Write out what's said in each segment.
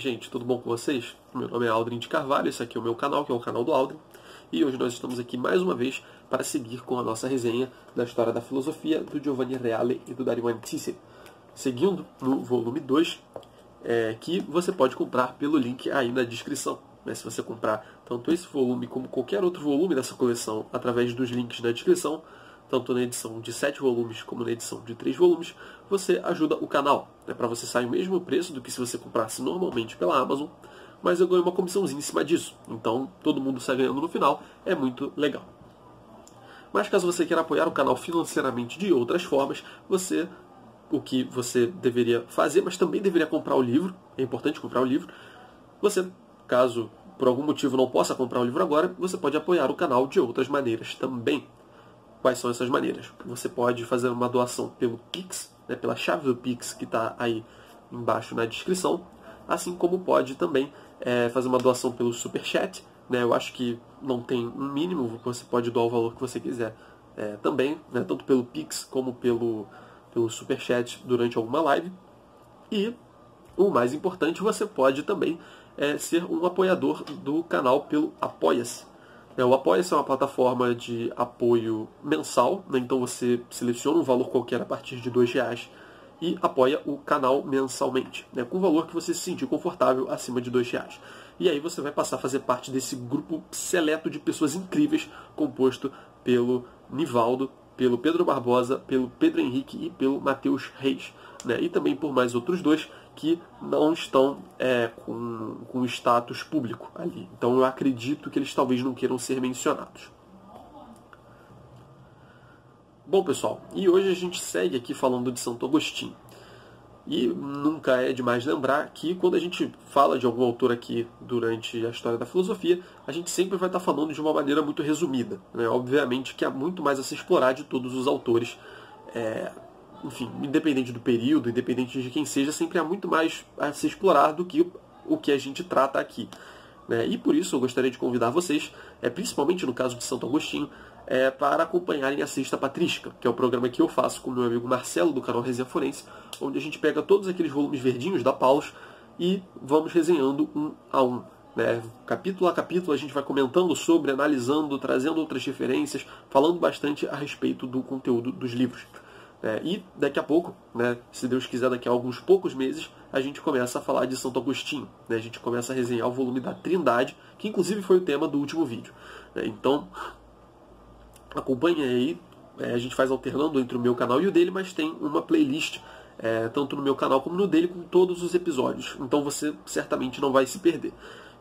gente, tudo bom com vocês? Meu nome é Aldrin de Carvalho, esse aqui é o meu canal, que é o canal do Aldrin. E hoje nós estamos aqui mais uma vez para seguir com a nossa resenha da história da filosofia do Giovanni Reale e do Dario Antici. Seguindo no volume 2, que você pode comprar pelo link aí na descrição. Se você comprar tanto esse volume como qualquer outro volume dessa coleção através dos links na descrição, tanto na edição de 7 volumes como na edição de 3 volumes, você ajuda o canal. Para você sair o mesmo preço do que se você comprasse normalmente pela Amazon, mas eu ganho uma comissãozinha em cima disso. Então todo mundo sai ganhando no final, é muito legal. Mas caso você queira apoiar o canal financeiramente de outras formas, o que você deveria fazer, mas também deveria comprar o livro, é importante comprar o livro. Você, caso por algum motivo não possa comprar o livro agora, você pode apoiar o canal de outras maneiras também. Quais são essas maneiras? Você pode fazer uma doação pelo Pix, pela chave do Pix que está aí embaixo na descrição, assim como pode também fazer uma doação pelo Superchat. Eu acho que não tem um mínimo, você pode doar o valor que você quiser também, tanto pelo Pix como pelo Superchat durante alguma live. E o mais importante, você pode também ser um apoiador do canal pelo Apoia-se. O Apoia-se é uma plataforma de apoio mensal, então você seleciona um valor qualquer a partir de R$2 e apoia o canal mensalmente, com o valor que você se sentir confortável acima de R$2. E aí você vai passar a fazer parte desse grupo seleto de pessoas incríveis, composto pelo Nivaldo, pelo Pedro Barbosa, pelo Pedro Henrique e pelo Matheus Reis. E também por mais outros dois que não estão com status público ali. Então eu acredito que eles talvez não queiram ser mencionados. Bom, pessoal, e hoje a gente segue aqui falando de Santo Agostinho. E nunca é demais lembrar que quando a gente fala de algum autor aqui durante a história da filosofia, a gente sempre vai estar falando de uma maneira muito resumida. Obviamente que há muito mais a se explorar de todos os autores. Enfim, independente do período, independente de quem seja, sempre há muito mais a se explorar do que o que a gente trata aqui. E por isso eu gostaria de convidar vocês, principalmente no caso de Santo Agostinho, para acompanharem a Sexta Patrística, que é o programa que eu faço com o meu amigo Marcelo, do canal Resenha Forense, onde a gente pega todos aqueles volumes verdinhos da Paulus e vamos resenhando um a um. Capítulo a capítulo a gente vai comentando sobre, analisando, trazendo outras referências, falando bastante a respeito do conteúdo dos livros. E daqui a pouco, se Deus quiser, daqui a alguns poucos meses, a gente começa a falar de Santo Agostinho. A gente começa a resenhar o volume da Trindade, que inclusive foi o tema do último vídeo. Então, acompanhe aí. A gente faz alternando entre o meu canal e o dele, mas tem uma playlist, tanto no meu canal como no dele, com todos os episódios. Então você certamente não vai se perder.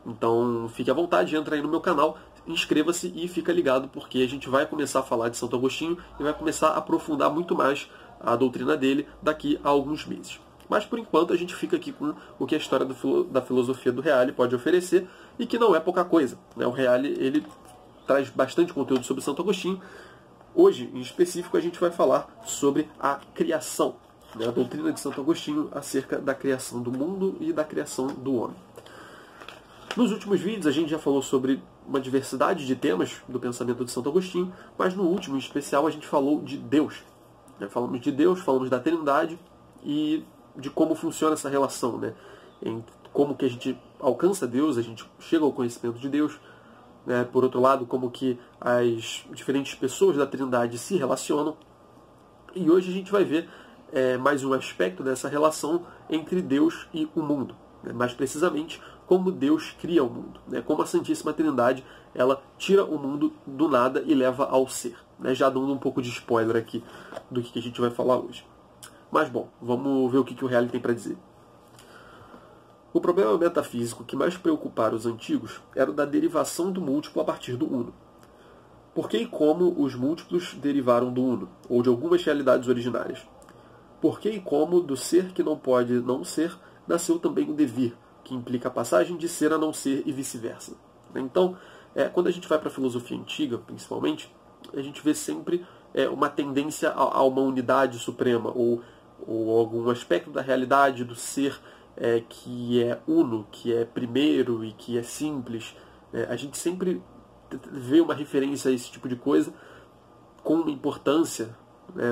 Então fique à vontade, entra aí no meu canal, inscreva-se e fica ligado, porque a gente vai começar a falar de Santo Agostinho e vai começar a aprofundar muito mais a doutrina dele daqui a alguns meses. Mas por enquanto a gente fica aqui com o que a história da filosofia do Reale pode oferecer, e que não é pouca coisa. O Reale, ele traz bastante conteúdo sobre Santo Agostinho. Hoje, em específico, a gente vai falar sobre a criação, a doutrina de Santo Agostinho acerca da criação do mundo e da criação do homem. Nos últimos vídeos a gente já falou sobre uma diversidade de temas do pensamento de Santo Agostinho, mas no último, em especial, a gente falou de Deus. Falamos de Deus, falamos da Trindade e de como funciona essa relação, em como que a gente alcança Deus, a gente chega ao conhecimento de Deus. Por outro lado, como que as diferentes pessoas da Trindade se relacionam. E hoje a gente vai ver mais um aspecto dessa relação entre Deus e o mundo. Mais precisamente, como Deus cria o mundo. Como a Santíssima Trindade, ela tira o mundo do nada e leva ao ser. Já dando um pouco de spoiler aqui do que a gente vai falar hoje. Mas bom, vamos ver o que o Reale tem para dizer. O problema metafísico que mais preocupara os antigos era o da derivação do múltiplo a partir do uno. Por que e como os múltiplos derivaram do uno, ou de algumas realidades originárias? Por que e como do ser que não pode não ser, nasceu também o devir, que implica a passagem de ser a não ser e vice-versa? Então, quando a gente vai para a filosofia antiga, principalmente, a gente vê sempre uma tendência a uma unidade suprema, ou algum aspecto da realidade do ser que é uno, que é primeiro e que é simples. A gente sempre vê uma referência a esse tipo de coisa com uma importância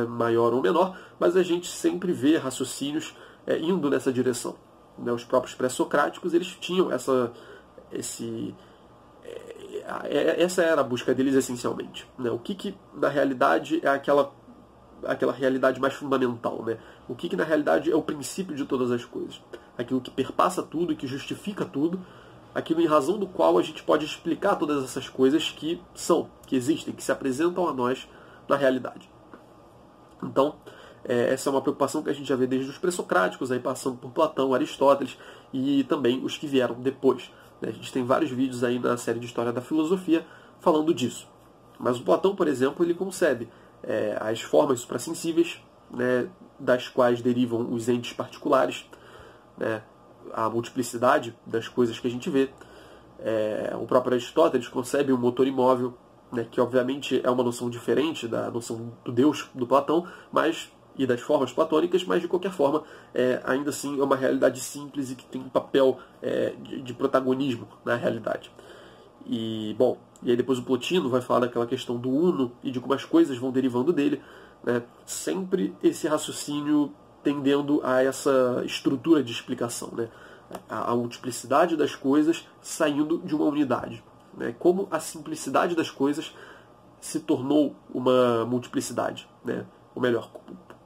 maior ou menor, mas a gente sempre vê raciocínios indo nessa direção. né, os próprios pré-socráticos, eles tinham essa era a busca deles essencialmente, né? O que na realidade é aquela realidade mais fundamental, né? O que na realidade é o princípio de todas as coisas, aquilo que perpassa tudo e que justifica tudo, aquilo em razão do qual a gente pode explicar todas essas coisas que existem, que se apresentam a nós na realidade. Então, essa é uma preocupação que a gente já vê desde os pré-socráticos, aí passando por Platão, Aristóteles e também os que vieram depois. A gente tem vários vídeos aí na série de História da Filosofia falando disso. Mas o Platão, por exemplo, ele concebe as formas suprassensíveis, né, das quais derivam os entes particulares, né, a multiplicidade das coisas que a gente vê. O próprio Aristóteles concebe um motor imóvel, né, que obviamente é uma noção diferente da noção do Deus do Platão, e das formas platônicas, mas de qualquer forma, ainda assim é uma realidade simples e que tem um papel de protagonismo na realidade. E aí depois o Plotino vai falar daquela questão do uno e de como as coisas vão derivando dele, né? Sempre esse raciocínio tendendo a essa estrutura de explicação, né? A multiplicidade das coisas saindo de uma unidade, né? Como a simplicidade das coisas se tornou uma multiplicidade, né? Ou melhor,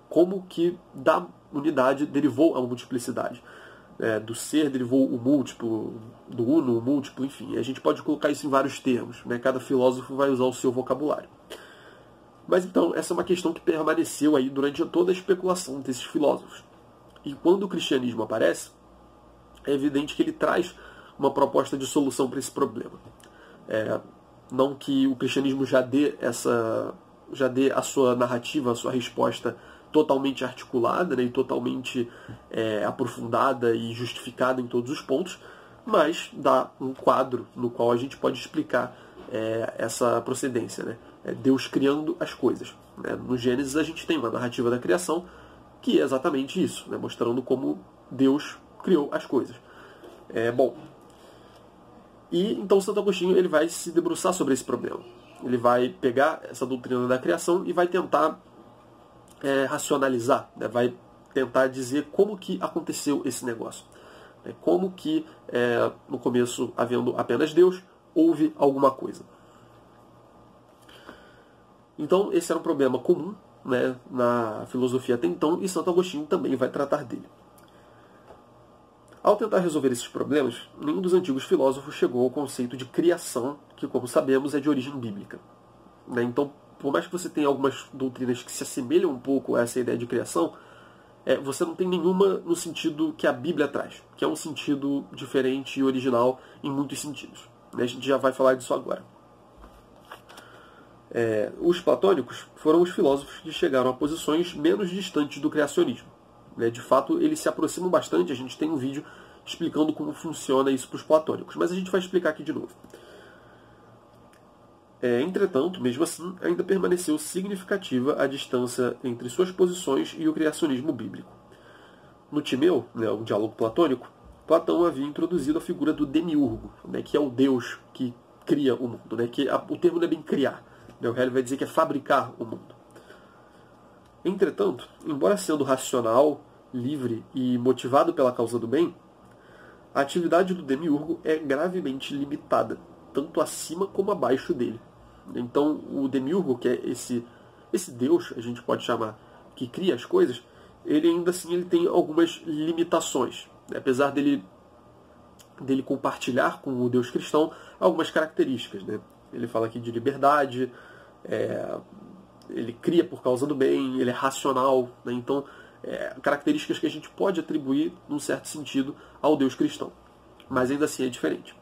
como que da unidade derivou a multiplicidade. Do ser derivou o múltiplo, do uno, o múltiplo, enfim. A gente pode colocar isso em vários termos, né? Cada filósofo vai usar o seu vocabulário. Mas então, essa é uma questão que permaneceu aí durante toda a especulação desses filósofos. E quando o cristianismo aparece, é evidente que ele traz uma proposta de solução para esse problema. Não que o cristianismo já dê a sua narrativa, a sua resposta totalmente articulada, né, e totalmente aprofundada e justificada em todos os pontos, mas dá um quadro no qual a gente pode explicar essa procedência, né? Deus criando as coisas, né? No Gênesis a gente tem uma narrativa da criação que é exatamente isso, né? Mostrando como Deus criou as coisas. E então Santo Agostinho ele vai se debruçar sobre esse problema. Ele vai pegar essa doutrina da criação e vai tentar racionalizar, né? Vai tentar dizer como que aconteceu esse negócio. Como que, no começo, havendo apenas Deus, houve alguma coisa. Então, esse era um problema comum, né, na filosofia até então, e Santo Agostinho também vai tratar dele. Ao tentar resolver esses problemas, nenhum dos antigos filósofos chegou ao conceito de criação, que, como sabemos, é de origem bíblica. Né? Então, por mais que você tenha algumas doutrinas que se assemelham um pouco a essa ideia de criação, você não tem nenhuma no sentido que a Bíblia traz, que é um sentido diferente e original em muitos sentidos. A gente já vai falar disso agora. Os platônicos foram os filósofos que chegaram a posições menos distantes do criacionismo. De fato, eles se aproximam bastante. A gente tem um vídeo explicando como funciona isso para os platônicos, mas a gente vai explicar aqui de novo. Entretanto, mesmo assim, ainda permaneceu significativa a distância entre suas posições e o criacionismo bíblico. No Timeu, o diálogo platônico, Platão havia introduzido a figura do demiurgo, que é o Deus que cria o mundo. O termo não é bem criar, o Hélio vai dizer que é fabricar o mundo. Entretanto, embora sendo racional, livre e motivado pela causa do bem, a atividade do demiurgo é gravemente limitada, tanto acima como abaixo dele. Então, o demiurgo, que é esse Deus, a gente pode chamar, que cria as coisas, ele ainda assim ele tem algumas limitações. Apesar dele compartilhar com o Deus cristão algumas características. Ele fala aqui de liberdade, ele cria por causa do bem, ele é racional. Então, características que a gente pode atribuir, num certo sentido, ao Deus cristão. Mas ainda assim é diferente.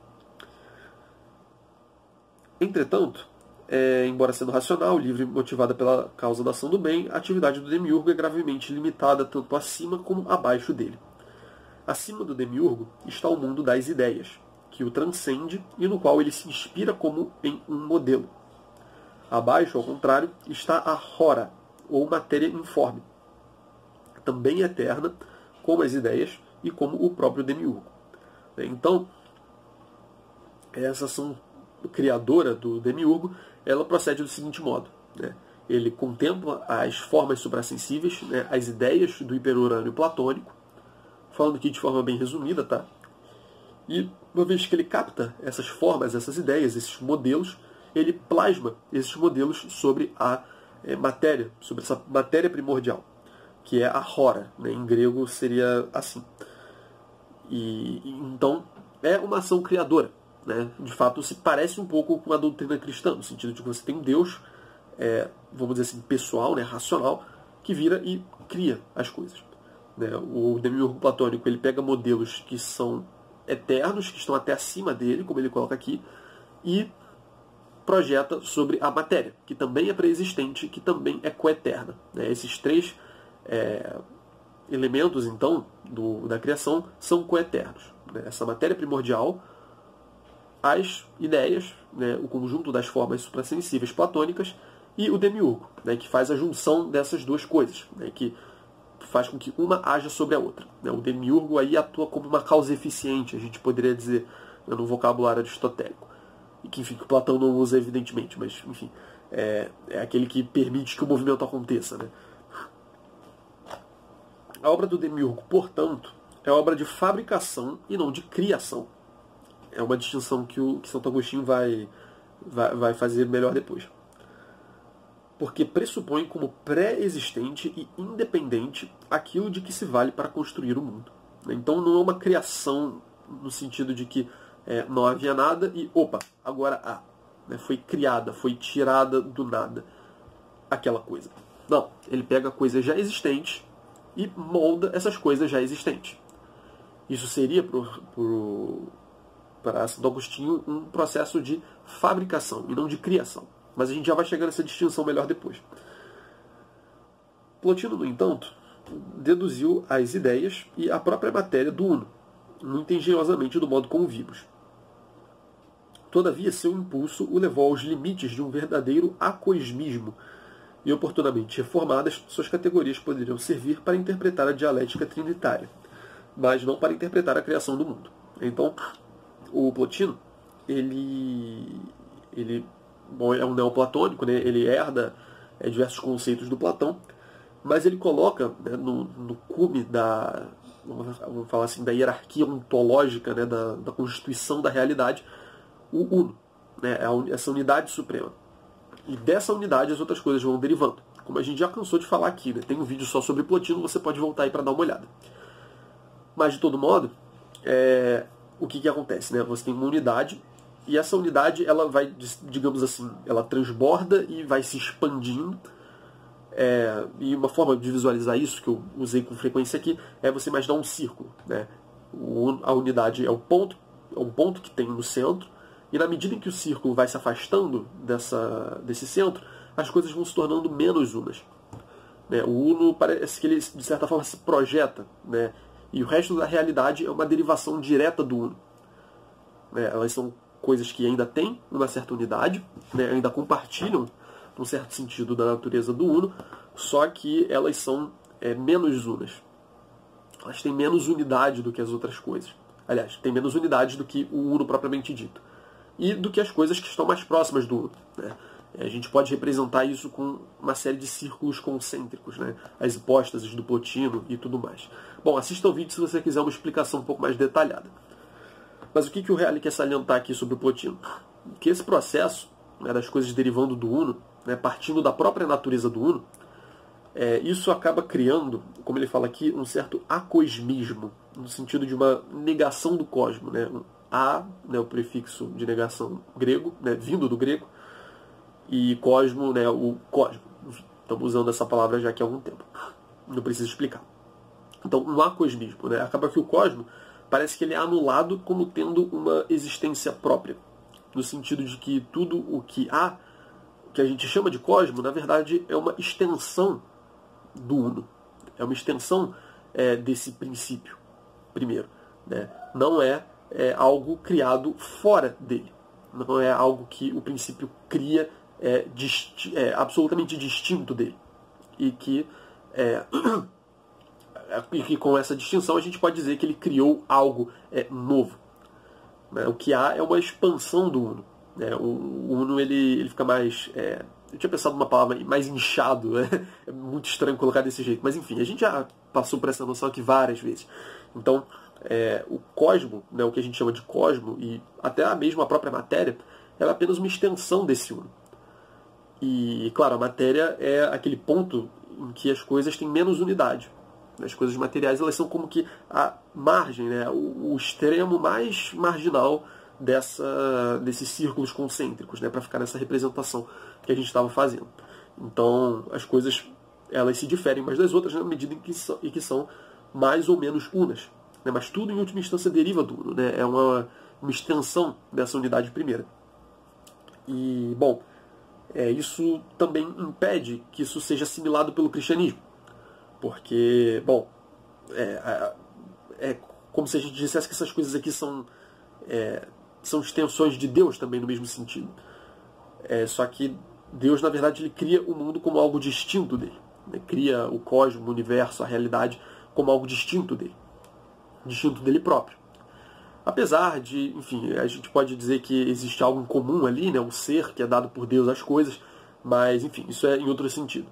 Entretanto, embora sendo racional, livre e motivada pela causa da ação do bem, a atividade do demiurgo é gravemente limitada tanto acima como abaixo dele. Acima do demiurgo está o mundo das ideias, que o transcende e no qual ele se inspira como em um modelo. Abaixo, ao contrário, está a hora, ou matéria informe, também eterna, como as ideias e como o próprio demiurgo. Então, essa ação criadora do demiurgo, ela procede do seguinte modo. Ele contempla as formas suprassensíveis, as ideias do hiperurânio platônico, falando aqui de forma bem resumida, tá? E uma vez que ele capta essas formas, essas ideias, esses modelos, ele plasma esses modelos sobre a matéria, sobre essa matéria primordial, que é a hora, né? Em grego seria assim. E então é uma ação criadora, né? De fato se parece um pouco com a doutrina cristã, no sentido de que você tem um Deus, vamos dizer assim, pessoal, né? Racional, que vira e cria as coisas, né? O demiurgo platônico, ele pega modelos que são eternos, que estão até acima dele, como ele coloca aqui, e projeta sobre a matéria, que também é pré-existente, que também é coeterna, né? Esses três elementos, então, da criação são coeternos, né? Essa matéria primordial, as ideias, né? O conjunto das formas suprassensíveis platônicas e o demiurgo, né? Que faz a junção dessas duas coisas, né? Que faz com que uma haja sobre a outra, né? O demiurgo aí atua como uma causa eficiente, a gente poderia dizer, né, no vocabulário aristotélico. E que, enfim, que Platão não usa, evidentemente, mas, enfim, é aquele que permite que o movimento aconteça, né? A obra do demiurgo, portanto, é obra de fabricação e não de criação. É uma distinção que Santo Agostinho vai fazer melhor depois. Porque pressupõe como pré-existente e independente aquilo de que se vale para construir o mundo. Então não é uma criação no sentido de que não havia nada e, opa, agora há. Né? Foi criada, foi tirada do nada aquela coisa. Não, ele pega coisas já existentes e molda essas coisas já existentes. Isso seria, para Santo Agostinho, um processo de fabricação e não de criação. Mas a gente já vai chegar nessa distinção melhor depois. Plotino, no entanto, deduziu as ideias e a própria matéria do Uno, muito engenhosamente do modo como vimos. Todavia, seu impulso o levou aos limites de um verdadeiro acoismismo, e oportunamente reformadas, suas categorias poderiam servir para interpretar a dialética trinitária, mas não para interpretar a criação do mundo. Então, o Plotino, ele é um neoplatônico, né? Ele herda diversos conceitos do Platão, mas ele coloca, né, no cume vamos falar assim, da hierarquia ontológica, né, da constituição da realidade, o Uno, né, essa unidade suprema. E dessa unidade as outras coisas vão derivando. Como a gente já cansou de falar aqui, né? Tem um vídeo só sobre Plotino, você pode voltar aí para dar uma olhada. Mas, de todo modo, o que acontece? Né? Você tem uma unidade, e essa unidade, ela vai, digamos assim, ela transborda e vai se expandindo. E uma forma de visualizar isso, que eu usei com frequência aqui, é você imaginar um círculo. Né? A unidade é um ponto que tem no centro, e na medida em que o círculo vai se afastando desse centro, as coisas vão se tornando menos unas. Né? O Uno parece que ele, de certa forma, se projeta, né? E o resto da realidade é uma derivação direta do Uno. Né? Elas são coisas que ainda têm uma certa unidade, né? Ainda compartilham, num certo sentido, da natureza do Uno, só que elas são menos unas. Elas têm menos unidade do que as outras coisas. Aliás, têm menos unidade do que o Uno propriamente dito. E do que as coisas que estão mais próximas do Uno. Né? A gente pode representar isso com uma série de círculos concêntricos, né? As hipóstases do Plotino e tudo mais. Bom, assista ao vídeo se você quiser uma explicação um pouco mais detalhada. Mas o que o Reale quer salientar aqui sobre o Plotino? Que esse processo, né, das coisas derivando do Uno, né, partindo da própria natureza do Uno, isso acaba criando, como ele fala aqui, um certo acoismismo, no sentido de uma negação do cosmo. Né? Né, o prefixo de negação grego, né, vindo do grego, e cosmo, né, o cosmo. Estamos usando essa palavra já aqui há algum tempo. Não preciso explicar. Então, um acoismismo. Né? Acaba que o cosmo parece que ele é anulado como tendo uma existência própria. No sentido de que tudo o que há, que a gente chama de cosmo, na verdade é uma extensão do Uno. É uma extensão desse princípio, primeiro. Né? Não é algo criado fora dele. Não é algo que o princípio cria absolutamente distinto dele. E que com essa distinção a gente pode dizer que ele criou algo novo. Né? O que há é uma expansão do Uno. Né? O Uno ele fica mais Eu tinha pensado numa palavra mais inchado, né? É muito estranho colocar desse jeito. Mas enfim, a gente já passou por essa noção aqui várias vezes. Então, o cosmo, né, o que a gente chama de cosmo, e até mesmo a própria matéria, ela é apenas uma extensão desse uno. E, claro, a matéria é aquele ponto em que as coisas têm menos unidade. As coisas materiais, elas são como que a margem, né, o extremo mais marginal desses círculos concêntricos, né, para ficar nessa representação que a gente estava fazendo. Então, as coisas, elas se diferem umas das outras na medida em que são mais ou menos unas. Né, mas tudo, em última instância, deriva do uno. Né, é uma extensão dessa unidade primeira. E, bom, isso também impede que isso seja assimilado pelo cristianismo. Porque, bom, é como se a gente dissesse que essas coisas aqui são extensões de Deus também no mesmo sentido. Só que Deus, na verdade, ele cria o mundo como algo distinto dele. Né? Cria o cosmos, o universo, a realidade como algo distinto dele próprio. Apesar de, enfim, a gente pode dizer que existe algo em comum ali, né? Um ser que é dado por Deus às coisas, mas, enfim, isso é em outro sentido.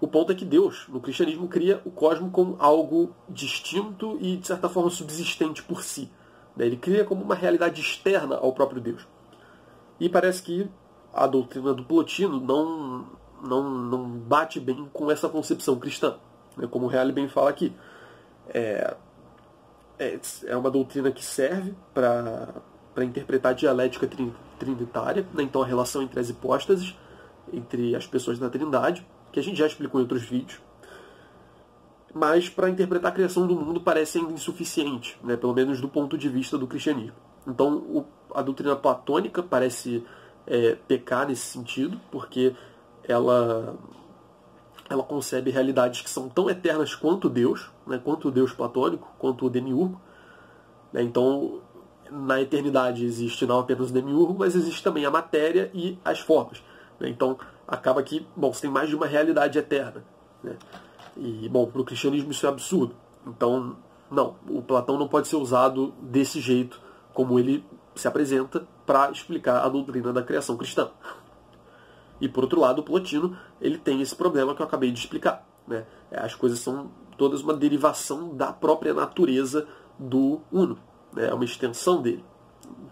O ponto é que Deus, no cristianismo, cria o cosmos como algo distinto e, de certa forma, subsistente por si. Ele cria como uma realidade externa ao próprio Deus. E parece que a doutrina do Plotino não bate bem com essa concepção cristã. Como o Reale bem fala aqui. É uma doutrina que serve para interpretar a dialética trinitária, né? Então a relação entre as hipóstases, entre as pessoas da Trindade, que a gente já explicou em outros vídeos. Mas para interpretar a criação do mundo parece ainda insuficiente, né? Pelo menos do ponto de vista do cristianismo. Então a doutrina platônica parece pecar nesse sentido, porque ela concebe realidades que são tão eternas quanto Deus, né, quanto o Deus platônico, quanto o demiurgo. Né, então, na eternidade existe não apenas o demiurgo, mas existe também a matéria e as formas. Né, então, acaba que, bom, você tem mais de uma realidade eterna. Né, e, bom, para o cristianismo isso é absurdo. Então, não, o Platão não pode ser usado desse jeito, como ele se apresenta, para explicar a doutrina da criação cristã. E, por outro lado, o Plotino ele tem esse problema que eu acabei de explicar. Né? As coisas são todas uma derivação da própria natureza do uno. Né? É uma extensão dele.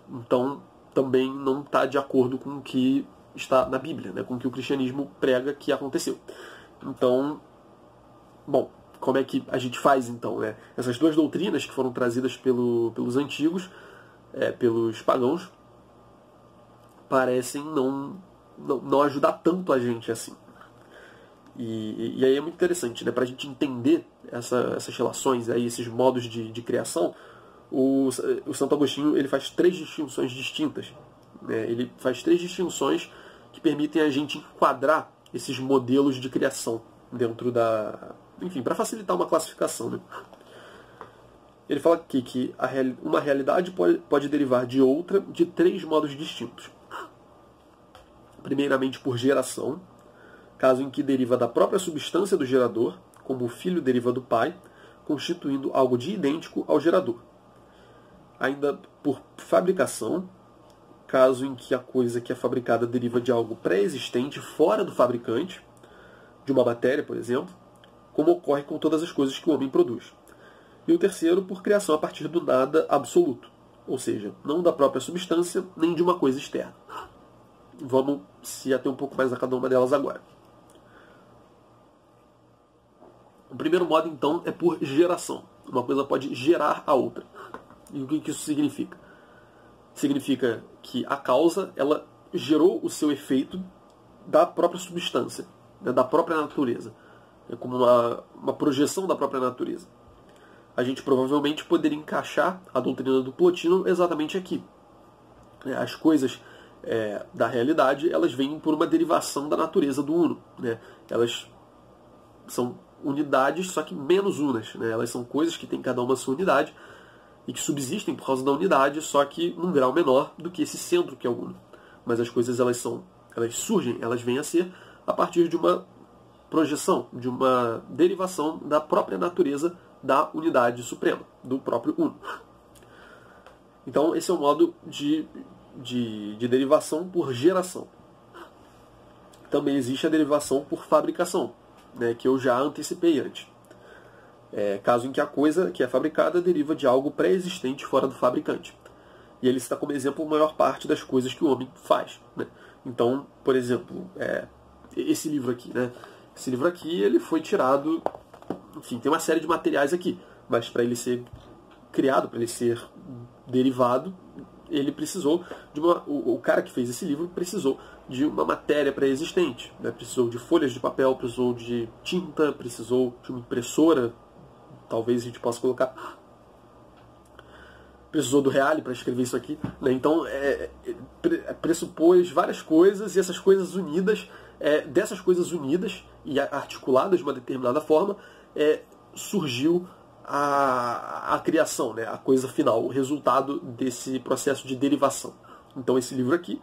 Então, também não está de acordo com o que está na Bíblia, né? Com o que o cristianismo prega que aconteceu. Então, bom, como é que a gente faz, então? Né? Essas duas doutrinas que foram trazidas pelos antigos, pelos pagãos, parecem não ajudar tanto a gente assim. E aí é muito interessante, né? Para a gente entender essas relações, aí, esses modos de criação, o Santo Agostinho ele faz 3 distinções distintas. Né? Ele faz 3 distinções que permitem a gente enquadrar esses modelos de criação dentro da... Enfim, para facilitar uma classificação. Né? Ele fala aqui que uma realidade pode derivar de outra de 3 modos distintos. Primeiramente por geração, caso em que deriva da própria substância do gerador, como o filho deriva do pai, constituindo algo de idêntico ao gerador. Ainda por fabricação, caso em que a coisa que é fabricada deriva de algo pré-existente fora do fabricante, de uma matéria, por exemplo, como ocorre com todas as coisas que o homem produz. E o terceiro, por criação a partir do nada absoluto, ou seja, não da própria substância, nem de uma coisa externa. Vamos se ater um pouco mais a cada uma delas agora. O primeiro modo, então, é por geração. Uma coisa pode gerar a outra. E o que isso significa? Significa que a causa ela gerou o seu efeito da própria substância, né, da própria natureza. É como uma projeção da própria natureza. A gente provavelmente poderia encaixar a doutrina do Plotino exatamente aqui. As coisas da realidade, elas vêm por uma derivação da natureza do uno. Né? Elas são unidades, só que menos unas. Né? Elas são coisas que têm cada uma a sua unidade e que subsistem por causa da unidade, só que num grau menor do que esse centro que é o uno. Mas as coisas elas surgem, elas vêm a ser a partir de uma projeção, de uma derivação da própria natureza da unidade suprema, do próprio uno. Então esse é o modo de derivação por geração. também existe a derivação por fabricação, né, que eu já antecipei antes. Caso em que a coisa que é fabricada deriva de algo pré-existente fora do fabricante. E ele cita como exemplo a maior parte das coisas que o homem faz, né? Então, por exemplo, esse livro aqui, né? Esse livro aqui, ele foi tirado... Enfim, tem uma série de materiais aqui, mas para ele ser criado, para ele ser derivado, ele precisou de o cara que fez esse livro precisou de uma matéria pré-existente, né? Precisou de folhas de papel, precisou de tinta, precisou de uma impressora, talvez a gente possa colocar, precisou do Reale para escrever isso aqui, né? Então pressupôs várias coisas, e essas coisas unidas, dessas coisas unidas e articuladas de uma determinada forma, surgiu a criação, né? A coisa final, o resultado desse processo de derivação. Então esse livro aqui,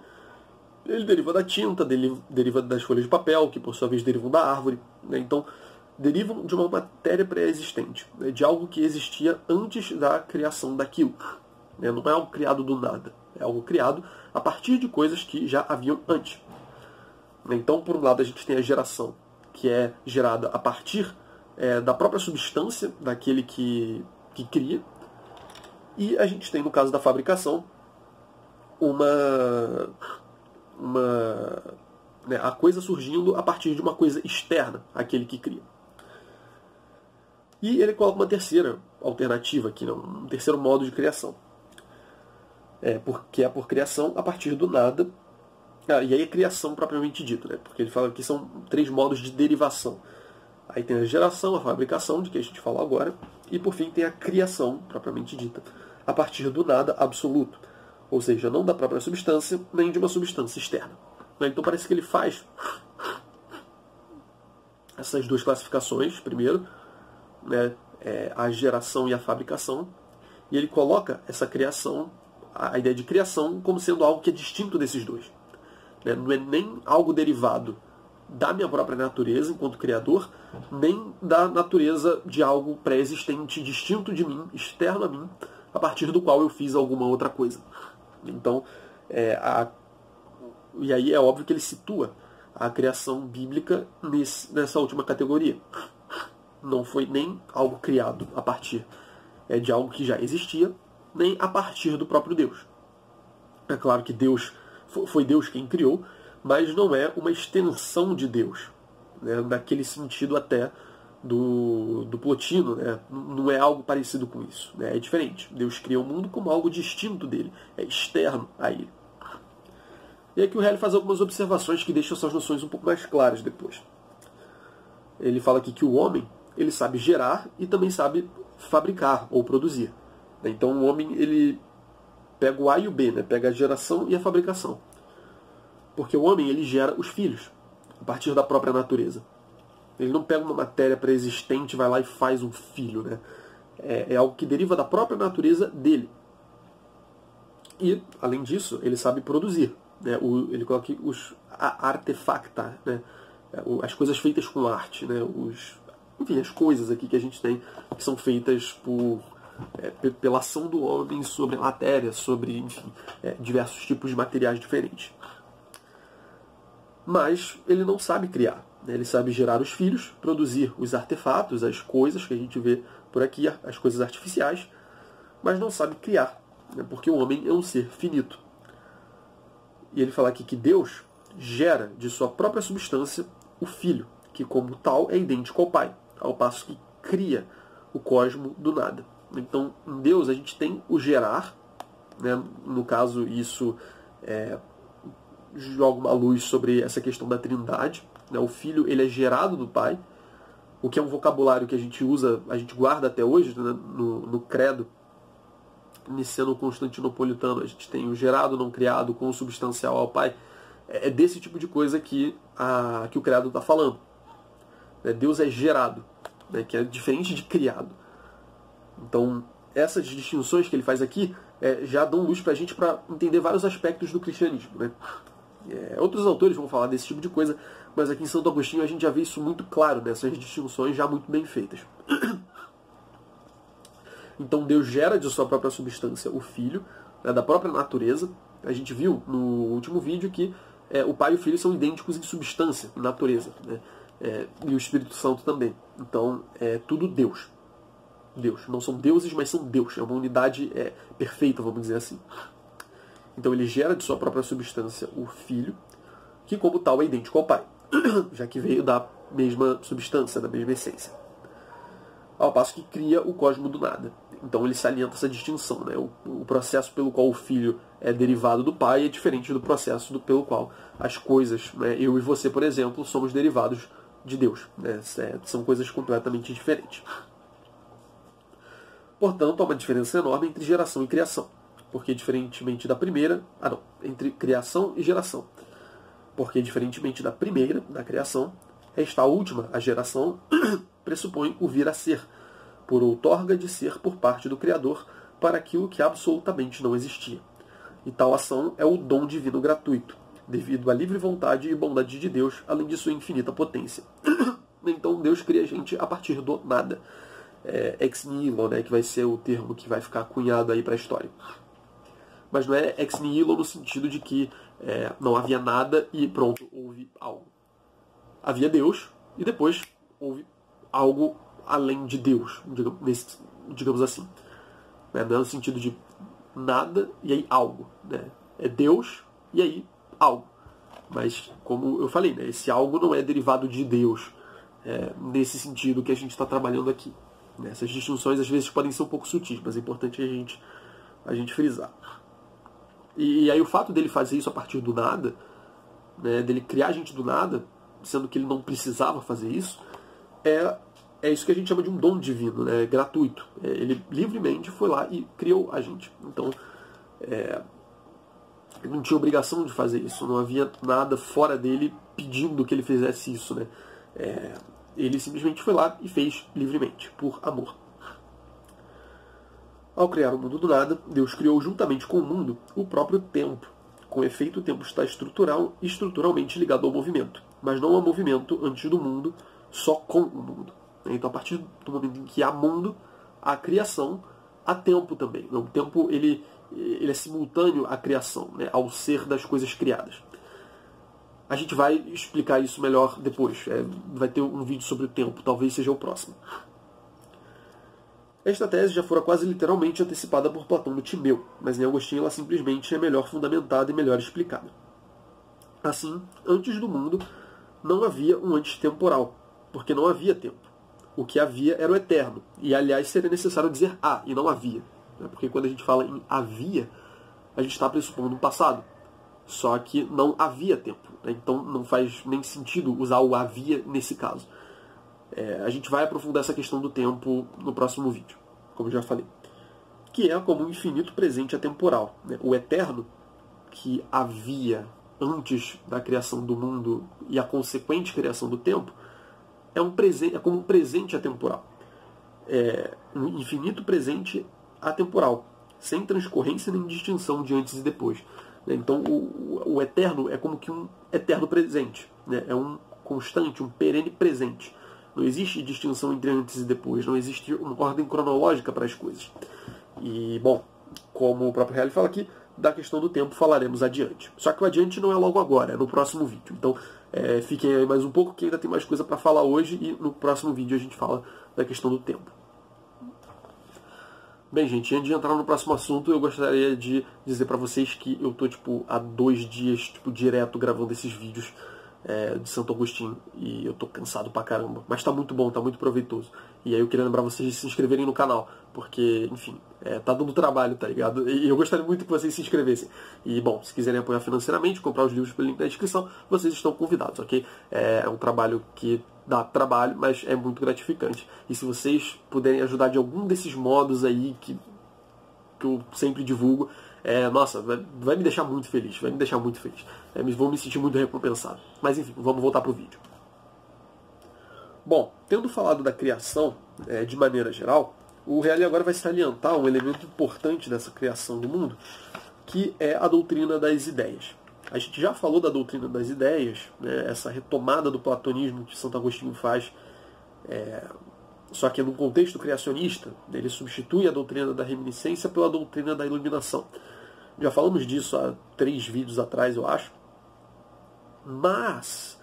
ele deriva da tinta, deriva das folhas de papel, que por sua vez derivam da árvore, né? Então derivam de uma matéria pré-existente, né? De algo que existia antes da criação daquilo, né? Não é algo criado do nada, é algo criado a partir de coisas que já haviam antes. Então, por um lado, a gente tem a geração, que é gerada a partir da própria substância daquele que cria, e a gente tem, no caso da fabricação, a coisa surgindo a partir de uma coisa externa àquele que cria. E ele coloca uma terceira alternativa aqui, um terceiro modo de criação. Que é por criação a partir do nada. E aí é criação propriamente dito, né? Porque ele fala que são 3 modos de derivação. Aí tem a geração, a fabricação, de que a gente falou agora, e por fim tem a criação propriamente dita, a partir do nada absoluto. Ou seja, não da própria substância, nem de uma substância externa. Então parece que ele faz essas 2 classificações, primeiro, né, a geração e a fabricação, e ele coloca essa criação, a ideia de criação, como sendo algo que é distinto desses dois. Não é nem algo derivado da minha própria natureza enquanto criador, nem da natureza de algo pré-existente, distinto de mim, externo a mim, a partir do qual eu fiz alguma outra coisa. Então, e aí é óbvio que ele situa a criação bíblica nessa última categoria. Não foi nem algo criado a partir de algo que já existia, nem a partir do próprio Deus. É claro que foi Deus quem criou, mas não é uma extensão de Deus, né? Naquele sentido até do Plotino, né? Não é algo parecido com isso, né? É diferente. Deus cria o mundo como algo distinto dele, é externo a ele. E aqui o Reale faz algumas observações que deixam essas noções um pouco mais claras depois. Ele fala aqui que o homem, ele sabe gerar e também sabe fabricar ou produzir. Então o homem, ele pega o A e o B, né? Pega a geração e a fabricação. Porque o homem, ele gera os filhos, a partir da própria natureza. Ele não pega uma matéria pré-existente, vai lá e faz um filho, né? É algo que deriva da própria natureza dele. E, além disso, ele sabe produzir, né? Ele coloca aqui os artefacta, né? As coisas feitas com arte, né? Enfim, as coisas aqui que a gente tem, que são feitas pela ação do homem sobre a matéria, sobre, enfim, diversos tipos de materiais diferentes. Mas ele não sabe criar, né? Ele sabe gerar os filhos, produzir os artefatos, as coisas que a gente vê por aqui, as coisas artificiais, mas não sabe criar, né? Porque o homem é um ser finito. E ele fala aqui que Deus gera de sua própria substância o Filho, que como tal é idêntico ao Pai, ao passo que cria o cosmo do nada. Então, em Deus a gente tem o gerar, né? No caso isso joga uma luz sobre essa questão da trindade, né? O Filho, ele é gerado do Pai, o que é um vocabulário que a gente usa, a gente guarda até hoje, né? no credo niceno-constantinopolitano, a gente tem o gerado, não criado, consubstancial ao Pai. É desse tipo de coisa que o credo está falando. Deus é gerado, né? Que é diferente de criado. Então, essas distinções que ele faz aqui já dão luz para a gente para entender vários aspectos do cristianismo, né? Outros autores vão falar desse tipo de coisa, mas aqui em Santo Agostinho a gente já vê isso muito claro, né? Essas distinções já muito bem feitas. Então Deus gera de sua própria substância o Filho, né, da própria natureza. A gente viu no último vídeo que o Pai e o Filho são idênticos em substância, em natureza, né? E o Espírito Santo também. Então, é tudo Deus. Deus. Não são deuses, mas são Deus. É uma unidade perfeita, vamos dizer assim. Então ele gera de sua própria substância o Filho, que como tal é idêntico ao Pai, já que veio da mesma substância, da mesma essência. Ao passo que cria o cosmo do nada. Então ele salienta essa distinção, né? O processo pelo qual o Filho é derivado do Pai é diferente do processo pelo qual as coisas, né? Eu e você, por exemplo, somos derivados de Deus, né? São coisas completamente diferentes. Portanto, há uma diferença enorme entre geração e criação. Porque diferentemente da primeira... entre criação e geração. Porque diferentemente da primeira, da criação, esta última, a geração, pressupõe o vir a ser, por outorga de ser por parte do Criador para aquilo que absolutamente não existia. E tal ação é o dom divino gratuito, devido à livre vontade e bondade de Deus, além de sua infinita potência. Então Deus cria a gente a partir do nada. Ex nihilo, né, que vai ser o termo que vai ficar cunhado aí para a história. Mas não é ex nihilo no sentido de que não havia nada e pronto, houve algo. Havia Deus e depois houve algo além de Deus, digamos assim. Não é no sentido de nada e aí algo. Né? É Deus e aí algo. Mas, como eu falei, né, esse algo não é derivado de Deus, nesse sentido que a gente está trabalhando aqui. Essas distinções às vezes podem ser um pouco sutis, mas é importante a gente frisar. E aí o fato dele fazer isso a partir do nada, né, dele criar a gente do nada, sendo que ele não precisava fazer isso, é isso que a gente chama de um dom divino, né, gratuito. Ele livremente foi lá e criou a gente. Então, ele não tinha obrigação de fazer isso, não havia nada fora dele pedindo que ele fizesse isso, né? Ele simplesmente foi lá e fez livremente, por amor. Ao criar o mundo do nada, Deus criou juntamente com o mundo o próprio tempo. Com efeito, o tempo está estruturalmente ligado ao movimento, mas não ao movimento antes do mundo, só com o mundo. Então, a partir do momento em que há mundo, há criação, há tempo também. O tempo ele é simultâneo à criação, né, ao ser das coisas criadas. A gente vai explicar isso melhor depois. Vai ter um vídeo sobre o tempo, talvez seja o próximo. Esta tese já fora quase literalmente antecipada por Platão no Timeu, mas em Agostinho ela simplesmente é melhor fundamentada e melhor explicada. Assim, antes do mundo, não havia um antes temporal, porque não havia tempo. O que havia era o eterno, e aliás seria necessário dizer há, e não havia. Porque quando a gente fala em havia, a gente está pressupondo um passado. Só que não havia tempo. Então não faz nem sentido usar o havia nesse caso. A gente vai aprofundar essa questão do tempo no próximo vídeo, como já falei. Que é como um infinito presente atemporal. O eterno, que havia antes da criação do mundo e a consequente criação do tempo, é como um presente atemporal. Um infinito presente atemporal, sem transcorrência nem distinção de antes e depois. Então o eterno é como que um eterno presente, né? É um constante, um perene presente. Não existe distinção entre antes e depois, não existe uma ordem cronológica para as coisas. E, bom, como o próprio Reale fala aqui, da questão do tempo falaremos adiante. Só que o adiante não é logo agora, é no próximo vídeo. Então fiquem aí mais um pouco, que ainda tem mais coisa para falar hoje, e no próximo vídeo a gente fala da questão do tempo. Bem, gente, antes de entrar no próximo assunto, eu gostaria de dizer pra vocês que eu tô, há 2 dias, direto gravando esses vídeos de Santo Agostinho, e eu tô cansado pra caramba. Mas tá muito bom, tá muito proveitoso. E aí eu queria lembrar vocês de se inscreverem no canal, porque, enfim, tá dando trabalho, tá ligado? E eu gostaria muito que vocês se inscrevessem. E, bom, se quiserem apoiar financeiramente, comprar os livros pelo link na descrição, vocês estão convidados, ok? É um trabalho que dá trabalho, mas é muito gratificante. E se vocês puderem ajudar de algum desses modos aí que eu sempre divulgo, nossa, vai me deixar muito feliz, vai me deixar muito feliz. Vou me sentir muito recompensado. Mas enfim, vamos voltar para o vídeo. Bom, tendo falado da criação, de maneira geral, o Reale agora vai salientar um elemento importante dessa criação do mundo, que é a doutrina das ideias. A gente já falou da doutrina das ideias, né, essa retomada do platonismo que Santo Agostinho faz, só que num contexto criacionista. Ele substitui a doutrina da reminiscência pela doutrina da iluminação. Já falamos disso há 3 vídeos atrás, eu acho. Mas,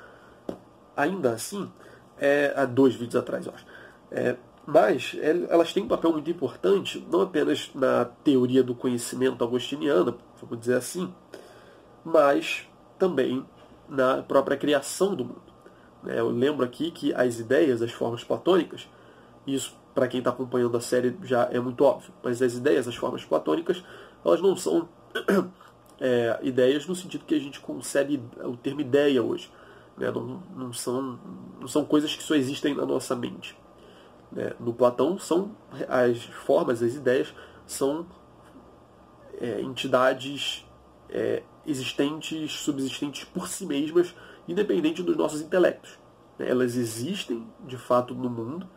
ainda assim, há 2 vídeos atrás, eu acho, mas elas têm um papel muito importante, não apenas na teoria do conhecimento agostiniana, vamos dizer assim, mas também na própria criação do mundo. Eu lembro aqui que as ideias, as formas platônicas, isso para quem está acompanhando a série já é muito óbvio, mas as ideias, as formas platônicas, elas não são ideias no sentido que a gente concebe o termo ideia hoje. Não são coisas que só existem na nossa mente. No Platão, as formas, as ideias, são entidades existentes, subsistentes por si mesmas, independente dos nossos intelectos. Elas existem, de fato, no mundo,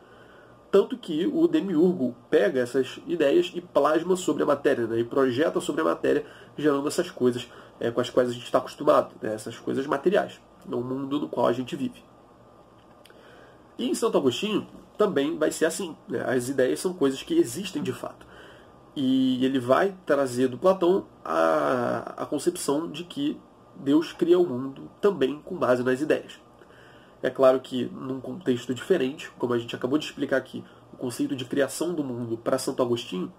tanto que o demiurgo pega essas ideias e plasma sobre a matéria, e projeta sobre a matéria, gerando essas coisas com as quais a gente está acostumado, essas coisas materiais, no mundo no qual a gente vive. E em Santo Agostinho também vai ser assim. As ideias são coisas que existem de fato. E ele vai trazer do Platão a concepção de que Deus cria o mundo também com base nas ideias. É claro que, num contexto diferente, como a gente acabou de explicar aqui, o conceito de criação do mundo para Santo Agostinho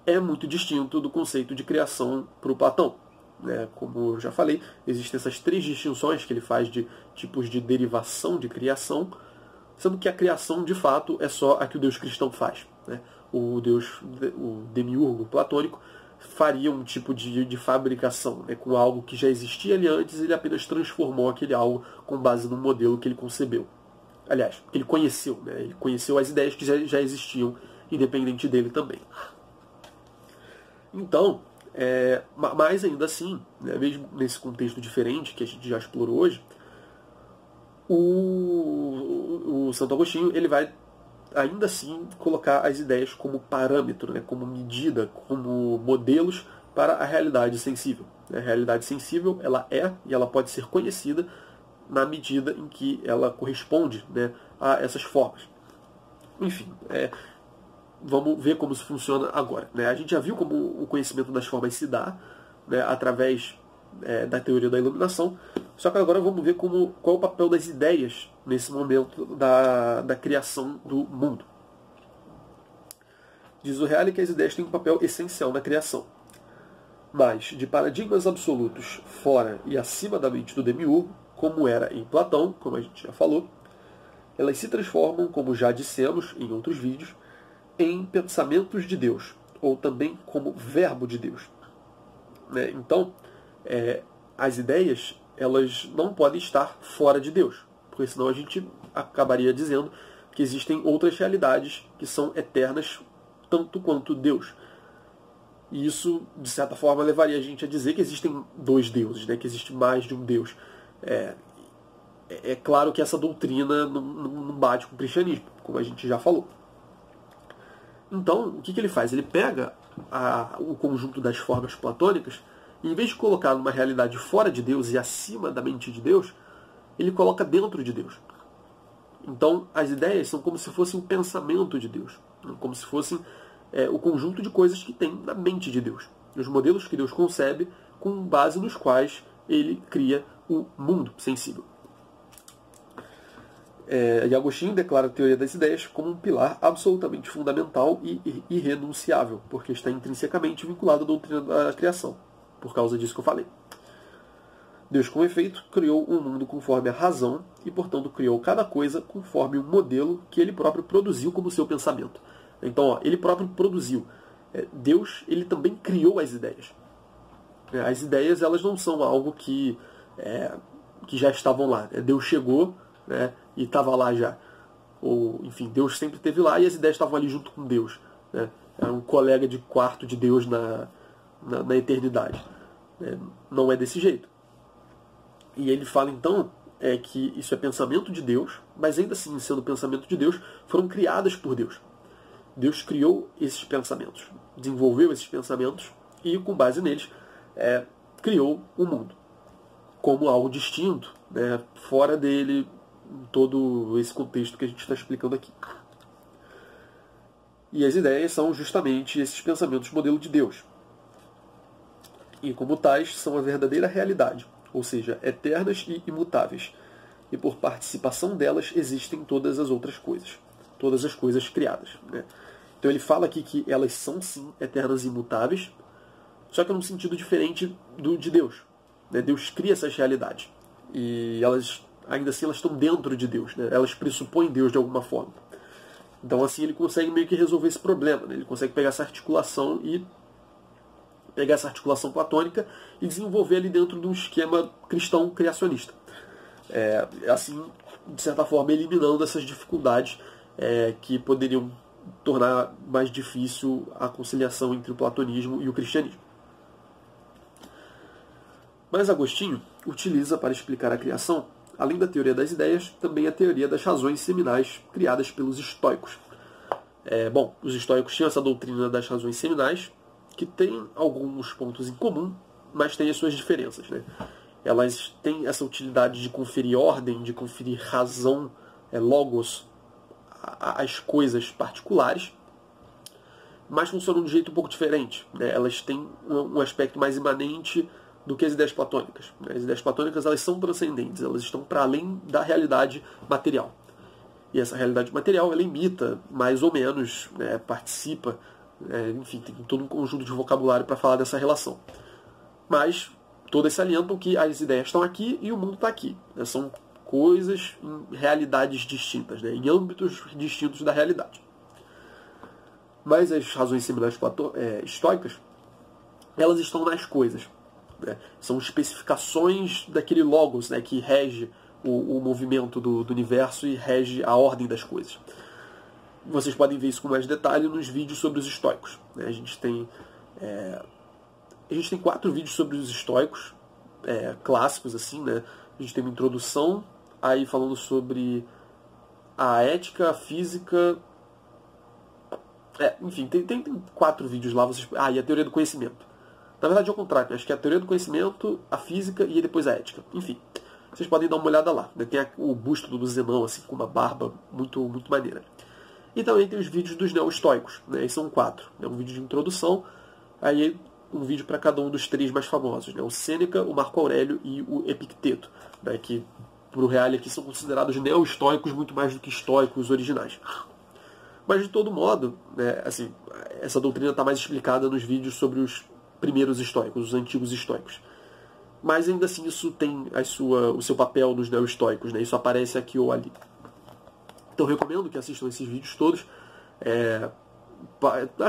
é muito distinto do conceito de criação para o Platão. Como eu já falei, existem essas 3 distinções que ele faz de tipos de derivação de criação, sendo que a criação, de fato, é só a que o Deus cristão faz. O demiurgo platônico faria um tipo de fabricação, com algo que já existia ali antes, ele apenas transformou aquele algo com base no modelo que ele concebeu. Aliás, que ele conheceu. Ele conheceu as ideias que já existiam, independente dele também. Então, mas ainda assim, mesmo nesse contexto diferente que a gente já explorou hoje, o Santo Agostinho ele vai ainda assim colocar as ideias como parâmetro, como medida, como modelos para a realidade sensível. A realidade sensível ela e ela pode ser conhecida na medida em que ela corresponde a essas formas. Enfim, vamos ver como isso funciona agora. A gente já viu como o conhecimento das formas se dá através da teoria da iluminação, só que agora vamos ver qual é o papel das ideias nesse momento da criação do mundo. Diz o Reale que as ideias têm um papel essencial na criação, mas de paradigmas absolutos fora e acima da mente do demiurgo, como era em Platão, como a gente já falou, elas se transformam, como já dissemos em outros vídeos, em pensamentos de Deus, ou também como verbo de Deus. Então, as ideias elas não podem estar fora de Deus, porque senão a gente acabaria dizendo que existem outras realidades que são eternas tanto quanto Deus. E isso, de certa forma, levaria a gente a dizer que existem 2 deuses, que existe mais de um Deus. É claro que essa doutrina não bate com o cristianismo, como a gente já falou. Então, o que ele faz? Ele pega o conjunto das formas platônicas e, em vez de colocar numa realidade fora de Deus e acima da mente de Deus, ele coloca dentro de Deus. Então, as ideias são como se fossem um pensamento de Deus, como se fossem o conjunto de coisas que tem na mente de Deus. Os modelos que Deus concebe com base nos quais ele cria o mundo sensível. E Agostinho declara a teoria das ideias como um pilar absolutamente fundamental e irrenunciável, porque está intrinsecamente vinculado à doutrina da criação, por causa disso que eu falei. Deus, com efeito, criou um mundo conforme a razão e, portanto, criou cada coisa conforme o modelo que ele próprio produziu como seu pensamento. Então, ele próprio produziu. Deus, ele também criou as ideias. As ideias, elas não são algo que já estavam lá. Deus chegou, e estava lá já. Ou, enfim, Deus sempre esteve lá e as ideias estavam ali junto com Deus. Era um colega de quarto de Deus na eternidade. Não é desse jeito. E ele fala, então, que isso é pensamento de Deus, mas ainda assim, sendo pensamento de Deus, foram criadas por Deus. Deus criou esses pensamentos, desenvolveu esses pensamentos e, com base neles, criou o mundo como algo distinto, fora dele, em todo esse contexto que a gente está explicando aqui. E as ideias são justamente esses pensamentos modelo de Deus. E como tais, são a verdadeira realidade, ou seja, eternas e imutáveis, e por participação delas existem todas as outras coisas, todas as coisas criadas, né? Então ele fala aqui que elas são sim eternas e imutáveis, só que num sentido diferente do de Deus, né? Deus cria essas realidades, e elas, ainda assim, elas estão dentro de Deus, né? Elas pressupõem Deus de alguma forma. Então assim ele consegue meio que resolver esse problema, né? Ele consegue pegar essa articulação platônica e desenvolver ali dentro de um esquema cristão criacionista. Assim, de certa forma, eliminando essas dificuldades que poderiam tornar mais difícil a conciliação entre o platonismo e o cristianismo. Mas Agostinho utiliza para explicar a criação, além da teoria das ideias, também a teoria das razões seminais criadas pelos estoicos. Os estoicos tinham essa doutrina das razões seminais, que tem alguns pontos em comum, mas tem as suas diferenças, né? Elas têm essa utilidade de conferir ordem, de conferir razão, logos, às coisas particulares, mas funcionam de um jeito um pouco diferente, né? Elas têm um aspecto mais imanente do que as ideias platônicas. As ideias platônicas, elas são transcendentes, elas estão para além da realidade material. E essa realidade material, ela imita, mais ou menos, né, participa, enfim, tem todo um conjunto de vocabulário para falar dessa relação. Mas todas salientam que as ideias estão aqui e o mundo está aqui, né? São coisas em realidades distintas, né? Em âmbitos distintos da realidade. Mas as razões seminais estoicas, elas estão nas coisas, né? São especificações daquele logos, né, que rege o movimento do universo e rege a ordem das coisas. Vocês podem ver isso com mais detalhe nos vídeos sobre os estoicos, né? A gente tem 4 vídeos sobre os estoicos, clássicos, assim, né? A gente tem uma introdução, aí falando sobre a ética, a física... enfim, tem 4 vídeos lá. E a teoria do conhecimento. Na verdade é o contrário, acho que é a teoria do conhecimento, a física e depois a ética. Enfim, vocês podem dar uma olhada lá, né? Tem o busto do Zenão, assim, com uma barba muito, muito maneira. E também tem os vídeos dos neo-estoicos, né? E são 4. Um vídeo de introdução, aí um vídeo para cada um dos 3 mais famosos, né? O Sêneca, o Marco Aurélio e o Epicteto, né? Que, pro Reale aqui, são considerados neo-estoicos muito mais do que estoicos originais. Mas, de todo modo, né, assim, essa doutrina está mais explicada nos vídeos sobre os primeiros estoicos, os antigos estoicos. Mas, ainda assim, isso tem o seu papel nos neo-estoicos, né? Isso aparece aqui ou ali. Então, eu recomendo que assistam esses vídeos todos.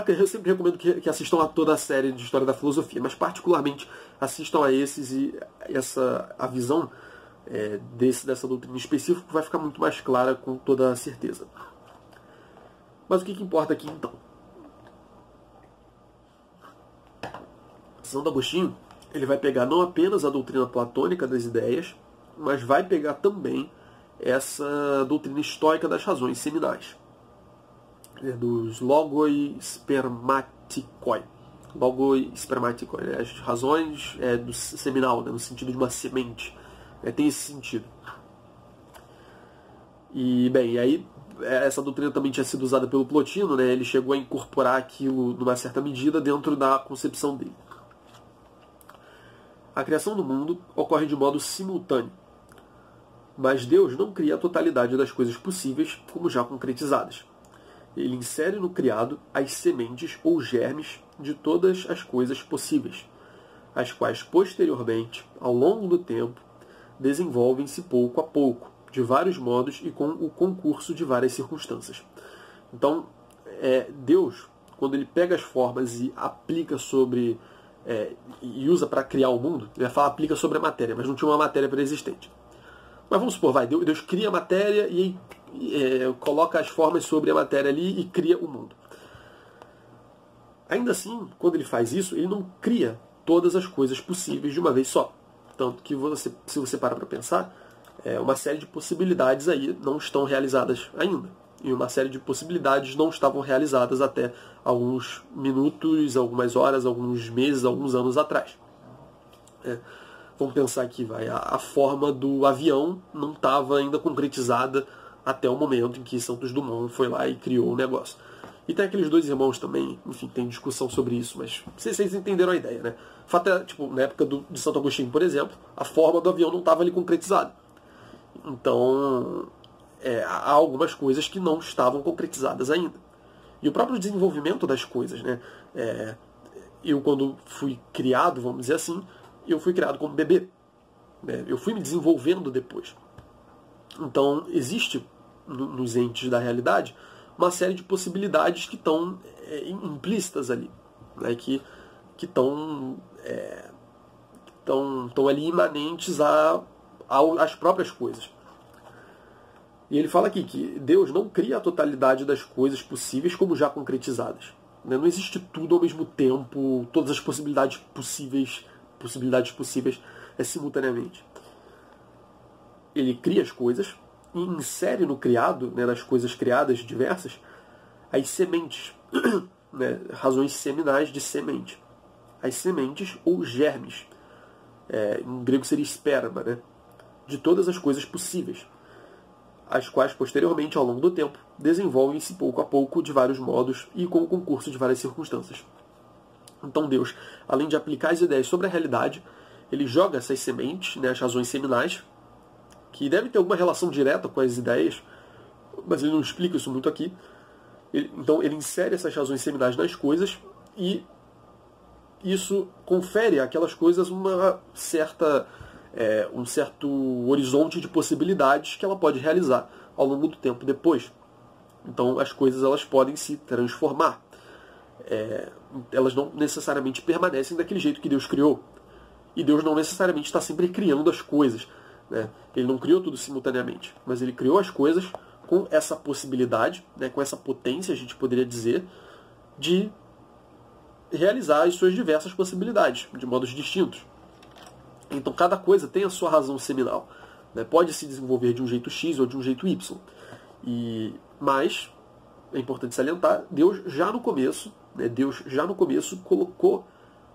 Eu sempre recomendo que assistam a toda a série de História da Filosofia, mas particularmente assistam a esses, e a visão dessa doutrina específica vai ficar muito mais clara com toda a certeza. Mas o que importa aqui então? Santo Agostinho, ele vai pegar não apenas a doutrina platônica das ideias, mas vai pegar também essa doutrina estoica das razões seminais, dos logoi spermatikoi. Logoi spermatikoi, né? As razões do seminal, né? No sentido de uma semente. Tem esse sentido. E, bem, aí essa doutrina também tinha sido usada pelo Plotino, né? Ele chegou a incorporar aquilo, numa certa medida, dentro da concepção dele. A criação do mundo ocorre de modo simultâneo, mas Deus não cria a totalidade das coisas possíveis como já concretizadas. Ele insere no criado as sementes ou germes de todas as coisas possíveis, as quais posteriormente, ao longo do tempo, desenvolvem-se pouco a pouco, de vários modos e com o concurso de várias circunstâncias. Então, Deus, quando ele pega as formas e aplica sobre... e usa para criar o mundo, ele vai falar aplica sobre a matéria, mas não tinha uma matéria pré-existente. Mas vamos supor, Deus cria a matéria e coloca as formas sobre a matéria ali e cria o mundo. Ainda assim, quando ele faz isso, ele não cria todas as coisas possíveis de uma vez só. Tanto que, se você parar para pensar, uma série de possibilidades aí não estão realizadas ainda. E uma série de possibilidades não estavam realizadas até alguns minutos, algumas horas, alguns meses, alguns anos atrás. Vamos pensar aqui, a forma do avião não estava ainda concretizada até o momento em que Santos Dumont foi lá e criou o negócio. E tem aqueles dois irmãos também, enfim, tem discussão sobre isso, mas vocês entenderam a ideia, né? O fato é, tipo, na época de Santo Agostinho, por exemplo, a forma do avião não estava ali concretizada. Então, há algumas coisas que não estavam concretizadas ainda. E o próprio desenvolvimento das coisas, né? Eu, quando fui criado, vamos dizer assim, eu fui criado como bebê. Né? Eu fui me desenvolvendo depois. Então, existe nos entes da realidade uma série de possibilidades que estão implícitas ali, né? que estão ali imanentes às próprias coisas. E ele fala aqui que Deus não cria a totalidade das coisas possíveis como já concretizadas. Né? Não existe tudo ao mesmo tempo, todas as possibilidades possíveis simultaneamente. Ele cria as coisas e insere no criado, né, nas coisas criadas diversas, as sementes, né, razões seminais de semente. As sementes ou germes, em grego seria esperma, né, de todas as coisas possíveis, as quais posteriormente, ao longo do tempo, desenvolvem-se pouco a pouco de vários modos e com o concurso de várias circunstâncias. Então Deus, além de aplicar as ideias sobre a realidade, ele joga essas sementes, né, as razões seminais, que devem ter alguma relação direta com as ideias, mas ele não explica isso muito aqui. Então ele insere essas razões seminais nas coisas e isso confere àquelas coisas um certo horizonte de possibilidades que ela pode realizar ao longo do tempo depois. Então as coisas elas podem se transformar. Elas não necessariamente permanecem daquele jeito que Deus criou. E Deus não necessariamente está sempre criando as coisas. Né? Ele não criou tudo simultaneamente, mas ele criou as coisas com essa possibilidade, né, com essa potência, a gente poderia dizer, de realizar as suas diversas possibilidades, de modos distintos. Então cada coisa tem a sua razão seminal. Né? Pode se desenvolver de um jeito X ou de um jeito Y. Mas, é importante salientar, Deus já no começo colocou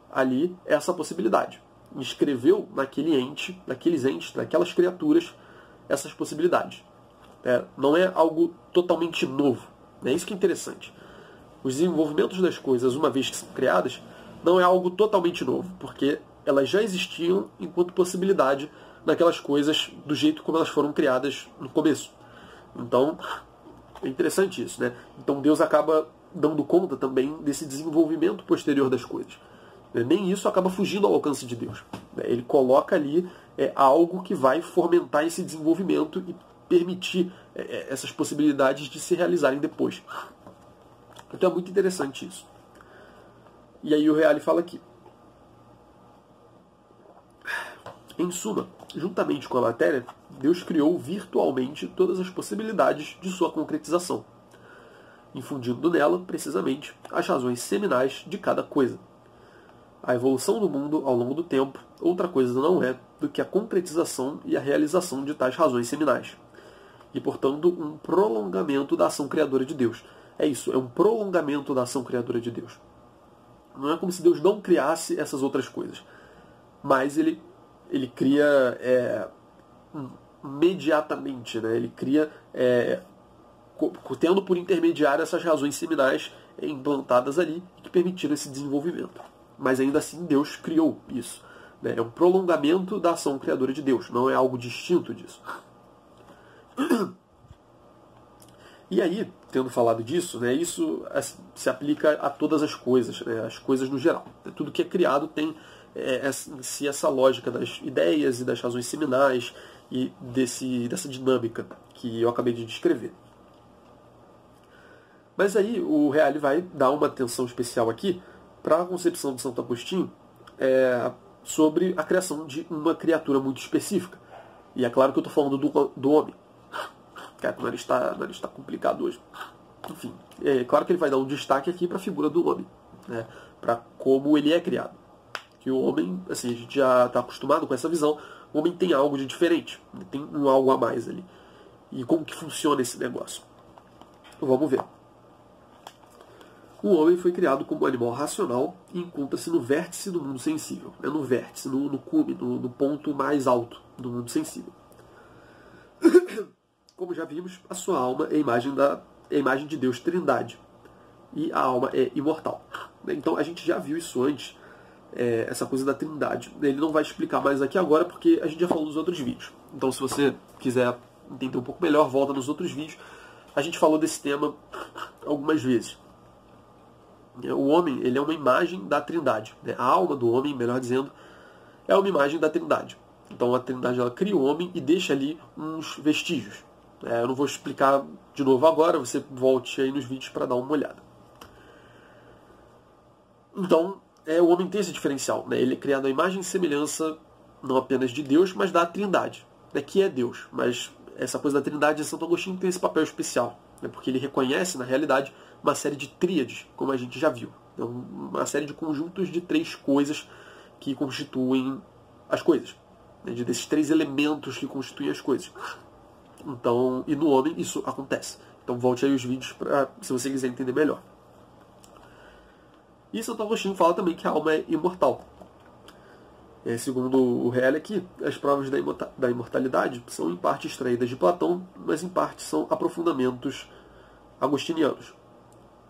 ali essa possibilidade. Escreveu naqueles entes, naquelas criaturas, essas possibilidades. Não é algo totalmente novo. É isso que é interessante. Os desenvolvimentos das coisas, uma vez que são criadas, não é algo totalmente novo, porque elas já existiam enquanto possibilidade naquelas coisas do jeito como elas foram criadas no começo. Então, é interessante isso, né? Então Deus acaba dando conta também desse desenvolvimento posterior das coisas. Nem isso acaba fugindo ao alcance de Deus. Ele coloca ali algo que vai fomentar esse desenvolvimento e permitir essas possibilidades de se realizarem depois. Então é muito interessante isso. E aí o Reale fala aqui. Em suma, juntamente com a matéria, Deus criou virtualmente todas as possibilidades de sua concretização, infundindo nela, precisamente, as razões seminais de cada coisa. A evolução do mundo ao longo do tempo, outra coisa não é do que a concretização e a realização de tais razões seminais. E, portanto, um prolongamento da ação criadora de Deus. É isso, é um prolongamento da ação criadora de Deus. Não é como se Deus não criasse essas outras coisas. Mas ele cria imediatamente, né? Ele cria tendo por intermediário essas razões seminais implantadas ali que permitiram esse desenvolvimento. Mas ainda assim Deus criou isso. Né? É um prolongamento da ação criadora de Deus, não é algo distinto disso. E aí, tendo falado disso, né, isso se aplica a todas as coisas, né, as coisas no geral. Tudo que é criado tem em si essa lógica das ideias e das razões seminais e dessa dinâmica que eu acabei de descrever. Mas aí o Reale vai dar uma atenção especial aqui para a concepção de Santo Agostinho sobre a criação de uma criatura muito específica. E é claro que eu estou falando do homem. Não está complicado hoje. Enfim, é claro que ele vai dar um destaque aqui para a figura do homem, né, para como ele é criado. Que o homem, assim, a gente já está acostumado com essa visão, o homem tem algo de diferente, tem um algo a mais ali. E como que funciona esse negócio? Vamos ver. O homem foi criado como um animal racional e encontra-se no vértice do mundo sensível. No vértice, no cume, no ponto mais alto do mundo sensível. Como já vimos, a sua alma é a imagem de Deus Trindade. e a alma é imortal. Então a gente já viu isso antes, essa coisa da trindade. Ele não vai explicar mais aqui agora porque a gente já falou nos outros vídeos. Então se você quiser entender um pouco melhor, volta nos outros vídeos. A gente falou desse tema algumas vezes. O homem, ele é uma imagem da trindade. A alma do homem, melhor dizendo, é uma imagem da trindade. Então a trindade, ela cria o homem e deixa ali uns vestígios. Eu não vou explicar de novo agora, você volte aí nos vídeos para dar uma olhada. Então, o homem tem esse diferencial. Ele é criado à imagem e semelhança não apenas de Deus, mas da trindade, que é Deus. Mas essa coisa da trindade, Santo Agostinho tem esse papel especial, porque ele reconhece, na realidade, uma série de tríades, como a gente já viu. Então, uma série de conjuntos de 3 coisas que constituem as coisas. Desses 3 elementos que constituem as coisas. Então, e no homem isso acontece. Então volte aí os vídeos se você quiser entender melhor. E Santo Agostinho fala também que a alma é imortal. Segundo o Reale aqui, as provas da imortalidade são em parte extraídas de Platão, mas em parte são aprofundamentos agostinianos.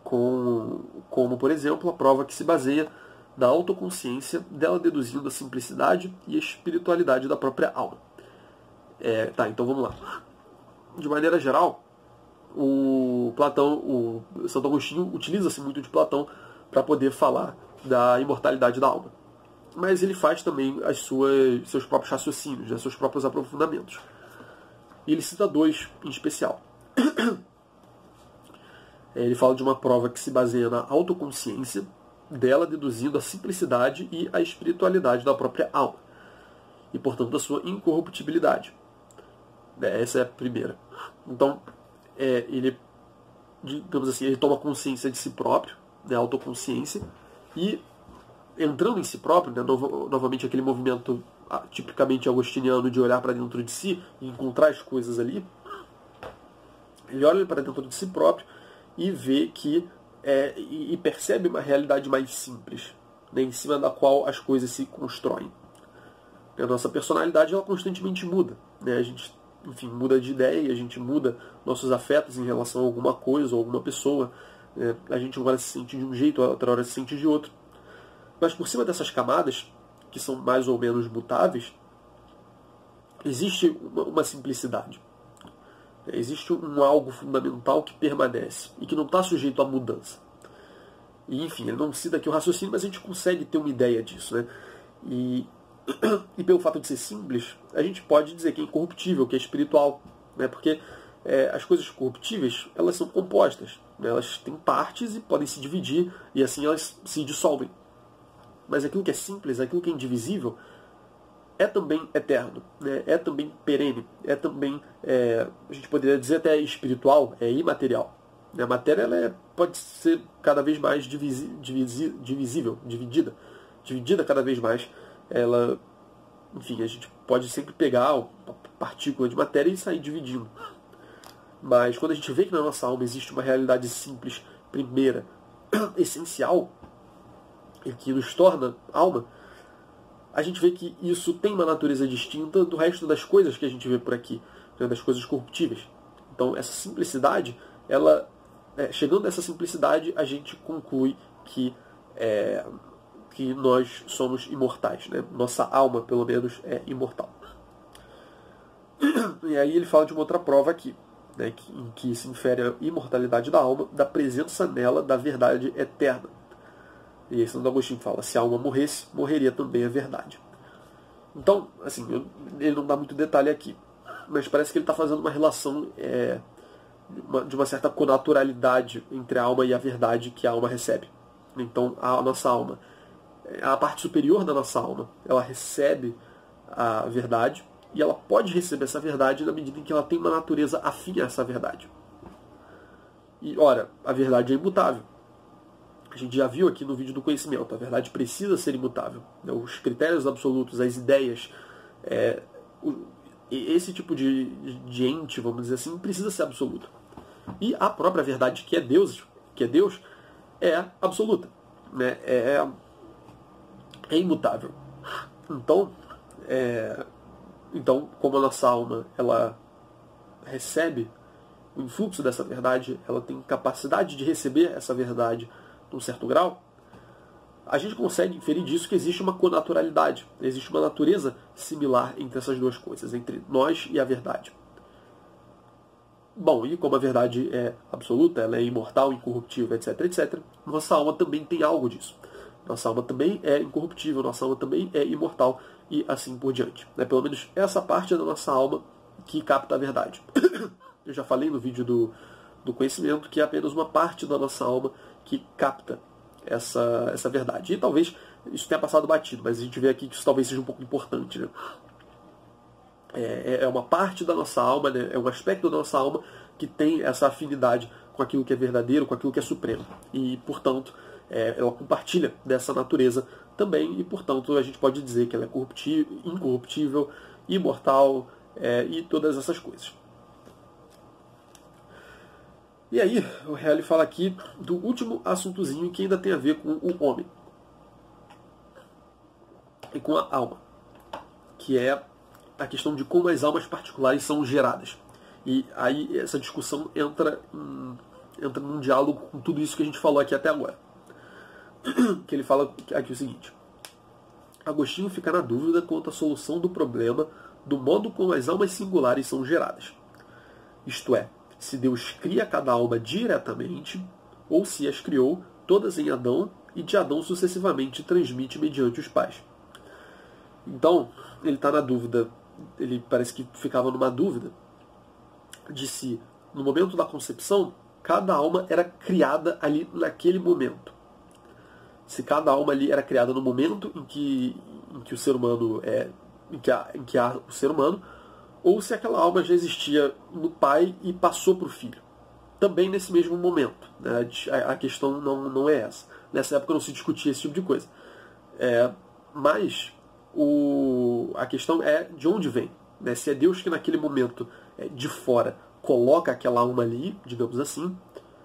Como, por exemplo, a prova que se baseia na autoconsciência, dela deduzindo a simplicidade e a espiritualidade da própria alma. Então vamos lá. De maneira geral, o Santo Agostinho utiliza-se muito de Platão para poder falar da imortalidade da alma. Mas ele faz também seus próprios raciocínios, seus próprios aprofundamentos. E ele cita 2 em especial. Ele fala de uma prova que se baseia na autoconsciência, dela deduzindo a simplicidade e a espiritualidade da própria alma. E, portanto, a sua incorruptibilidade. Essa é a primeira. Então, ele, digamos assim, ele toma consciência de si próprio, autoconsciência, e entrando em si próprio, novamente aquele movimento tipicamente agostiniano de olhar para dentro de si e encontrar as coisas ali, ele olha para dentro de si próprio e vê que e percebe uma realidade mais simples, em cima da qual as coisas se constroem. A nossa personalidade, ela constantemente muda. A gente, enfim, muda de ideia, a gente muda nossos afetos em relação a alguma coisa ou alguma pessoa. A gente uma hora se sente de um jeito, outra hora se sente de outro. Mas por cima dessas camadas, que são mais ou menos mutáveis, existe uma simplicidade. Existe um algo fundamental que permanece e que não está sujeito à mudança. E, enfim, ele não cita aqui o raciocínio, mas a gente consegue ter uma ideia disso. E pelo fato de ser simples, a gente pode dizer que é incorruptível, que é espiritual. Porque as coisas corruptíveis, elas são compostas. Elas têm partes e podem se dividir, e assim elas se dissolvem. Mas aquilo que é simples, aquilo que é indivisível, é também eterno, é também perene, é também, a gente poderia dizer até espiritual, é imaterial. A matéria ela pode ser cada vez mais divisível, dividida cada vez mais. Ela, enfim, a gente pode sempre pegar uma partícula de matéria e sair dividindo. Mas quando a gente vê que na nossa alma existe uma realidade simples, primeira, essencial, e que nos torna alma, a gente vê que isso tem uma natureza distinta do resto das coisas que a gente vê por aqui, das coisas corruptíveis. Então essa simplicidade, chegando a essa simplicidade, a gente conclui que nós somos imortais. Nossa alma, pelo menos, é imortal. E aí ele fala de uma outra prova aqui, em que se infere a imortalidade da alma, da presença nela da verdade eterna. E aí Santo Agostinho fala, se a alma morresse, morreria também a verdade. Então, assim, ele não dá muito detalhe aqui, mas parece que ele está fazendo uma relação de uma certa connaturalidade entre a alma e a verdade que a alma recebe. Então, a nossa alma, a parte superior da nossa alma, ela recebe a verdade, e ela pode receber essa verdade na medida em que ela tem uma natureza afim a essa verdade. E, ora, a verdade é imutável. A gente já viu aqui no vídeo do conhecimento, a verdade precisa ser imutável. Os critérios absolutos, as ideias, esse tipo de ente, vamos dizer assim, precisa ser absoluto. E a própria verdade, que é Deus, é absoluta, é imutável. Então, como a nossa alma ela recebe o influxo dessa verdade, ela tem capacidade de receber essa verdade num certo grau, a gente consegue inferir disso que existe uma conaturalidade, existe uma natureza similar entre essas duas coisas, entre nós e a verdade. Bom, e como a verdade é absoluta, ela é imortal, incorruptível, etc, etc, nossa alma também tem algo disso. Nossa alma também é incorruptível, nossa alma também é imortal e assim por diante. Pelo menos essa parte da nossa alma que capta a verdade. Eu já falei no vídeo do conhecimento que é apenas uma parte da nossa alma que capta essa verdade. E talvez isso tenha passado batido, mas a gente vê aqui que isso talvez seja um pouco importante. Né? É uma parte da nossa alma, né? É um aspecto da nossa alma que tem essa afinidade com aquilo que é verdadeiro, com aquilo que é supremo. E, portanto, ela compartilha dessa natureza também, e, portanto, a gente pode dizer que ela é incorruptível, imortal e todas essas coisas. E aí, o Reale fala aqui do último assuntozinho que ainda tem a ver com o homem e com a alma, que é a questão de como as almas particulares são geradas. E aí essa discussão entra num diálogo com tudo isso que a gente falou aqui até agora. Que ele fala aqui o seguinte: Agostinho fica na dúvida quanto à solução do problema do modo como as almas singulares são geradas. Isto é, se Deus cria cada alma diretamente, ou se as criou todas em Adão e de Adão sucessivamente transmite mediante os pais. Então, ele está na dúvida, ele parece que ficava numa dúvida de se, no momento da concepção, cada alma era criada ali naquele momento. Se cada alma ali era criada no momento em que o ser humano em que há o ser humano, ou se aquela alma já existia no pai e passou para o filho. Também nesse mesmo momento. Né? A questão não é essa. Nessa época não se discutia esse tipo de coisa. Mas a questão é de onde vem. Né? Se é Deus que naquele momento, de fora, coloca aquela alma ali, digamos assim,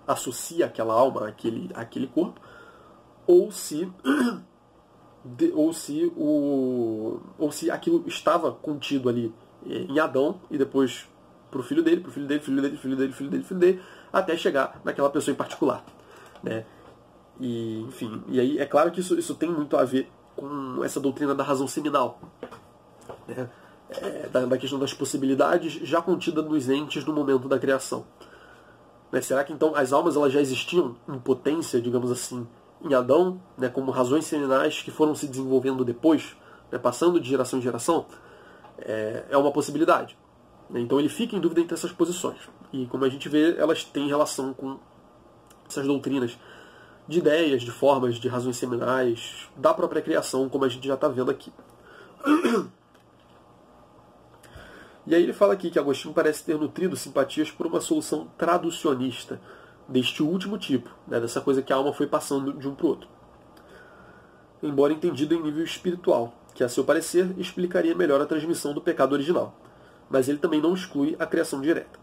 associa aquela alma àquele corpo, ou se aquilo estava contido ali em Adão e depois para o filho dele, filho dele, até chegar naquela pessoa em particular. Né? E, enfim, e aí é claro que isso tem muito a ver com essa doutrina da razão seminal. Né? Da questão das possibilidades já contida nos entes no momento da criação. Né? Será que então as almas elas já existiam em potência, digamos assim, em Adão, né, como razões seminais que foram se desenvolvendo depois, né, passando de geração em geração? É uma possibilidade. Né? Então ele fica em dúvida entre essas posições. E como a gente vê, elas têm relação com essas doutrinas de ideias, de formas, de razões seminais, da própria criação, como a gente já está vendo aqui. E aí ele fala aqui que Agostinho parece ter nutrido simpatias por uma solução traducionista, deste último tipo, né, dessa coisa que a alma foi passando de um para o outro. Embora entendido em nível espiritual, que a seu parecer explicaria melhor a transmissão do pecado original. Mas ele também não exclui a criação direta.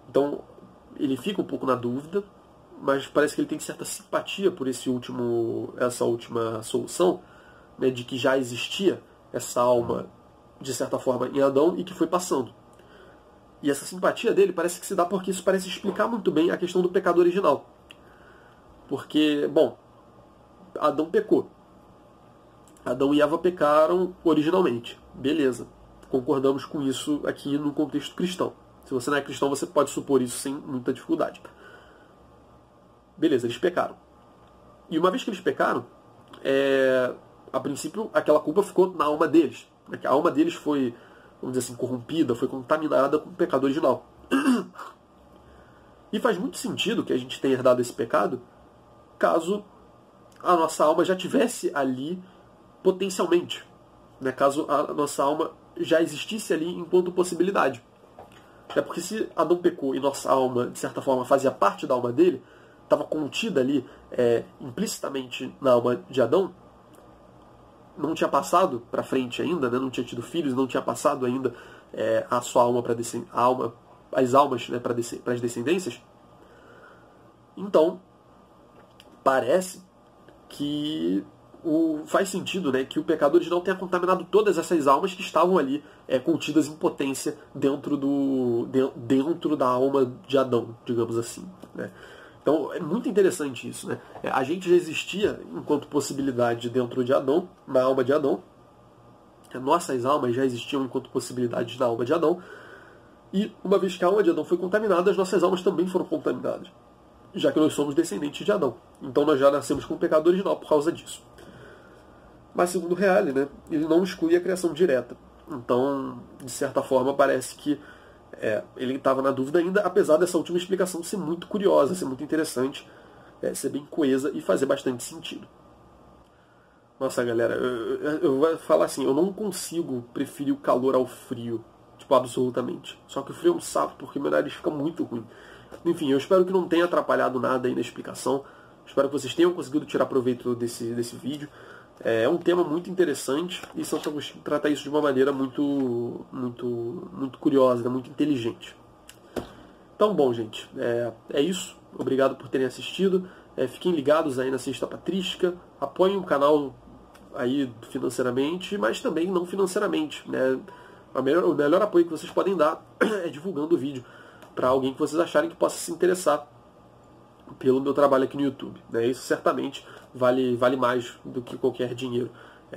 Então, ele fica um pouco na dúvida, mas parece que ele tem certa simpatia por essa última solução, né, de que já existia essa alma, de certa forma, em Adão e que foi passando. E essa simpatia dele parece que se dá porque isso parece explicar muito bem a questão do pecado original. Porque, bom, Adão pecou. Adão e Eva pecaram originalmente. Beleza. Concordamos com isso aqui no contexto cristão. Se você não é cristão, você pode supor isso sem muita dificuldade. Beleza, eles pecaram. E uma vez que eles pecaram, a princípio aquela culpa ficou na alma deles. A alma deles foi, vamos dizer assim, corrompida, foi contaminada com o pecado original. E faz muito sentido que a gente tenha herdado esse pecado caso a nossa alma já tivesse ali potencialmente. Né? Caso a nossa alma já existisse ali enquanto possibilidade. É porque se Adão pecou e nossa alma, de certa forma, fazia parte da alma dele, estava contida ali implicitamente na alma de Adão, não tinha passado para frente ainda, né? Não tinha tido filhos, não tinha passado ainda a sua alma para as almas, né, para as descendências. Então, parece que faz sentido, né, que o pecado original tenha contaminado todas essas almas que estavam ali contidas em potência dentro da alma de Adão, digamos assim, né? Então é muito interessante isso, né? A gente já existia enquanto possibilidade dentro de Adão, na alma de Adão. Nossas almas já existiam enquanto possibilidades na alma de Adão. E uma vez que a alma de Adão foi contaminada, as nossas almas também foram contaminadas, já que nós somos descendentes de Adão. Então nós já nascemos com o pecado original por causa disso. Mas segundo Reale, né, ele não exclui a criação direta. Então, de certa forma, parece que ele estava na dúvida ainda, apesar dessa última explicação ser muito curiosa, ser muito interessante, ser bem coesa e fazer bastante sentido. Nossa, galera, eu vou falar assim, eu não consigo preferir o calor ao frio, tipo, absolutamente. Só que o frio é um sapo, porque meu nariz fica muito ruim. Enfim, eu espero que não tenha atrapalhado nada aí na explicação. Espero que vocês tenham conseguido tirar proveito desse vídeo. É um tema muito interessante e Santo Agostinho trata isso de uma maneira muito curiosa, muito inteligente. Então, bom, gente, é isso. Obrigado por terem assistido. Fiquem ligados aí na Sexta Patrística. Apoiem o canal aí financeiramente, mas também não financeiramente, né? O melhor apoio que vocês podem dar é divulgando o vídeo para alguém que vocês acharem que possa se interessar pelo meu trabalho aqui no YouTube, né? Isso certamente vale mais do que qualquer dinheiro.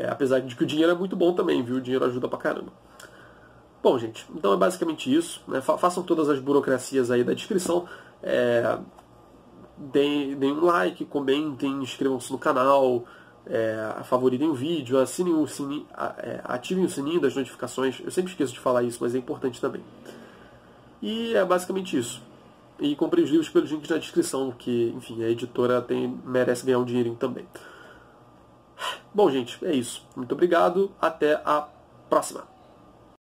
Apesar de que o dinheiro é muito bom também, viu? O dinheiro ajuda pra caramba. Bom, gente, então é basicamente isso, né? Façam todas as burocracias aí da descrição. Deem um like, comentem, inscrevam-se no canal, favoritem o vídeo, assinem o sininho, ativem o sininho das notificações. Eu sempre esqueço de falar isso, mas é importante também. E é basicamente isso. E comprei os livros pelos links na descrição, que, enfim, a editora merece ganhar um dinheirinho também. Bom, gente, é isso. Muito obrigado. Até a próxima.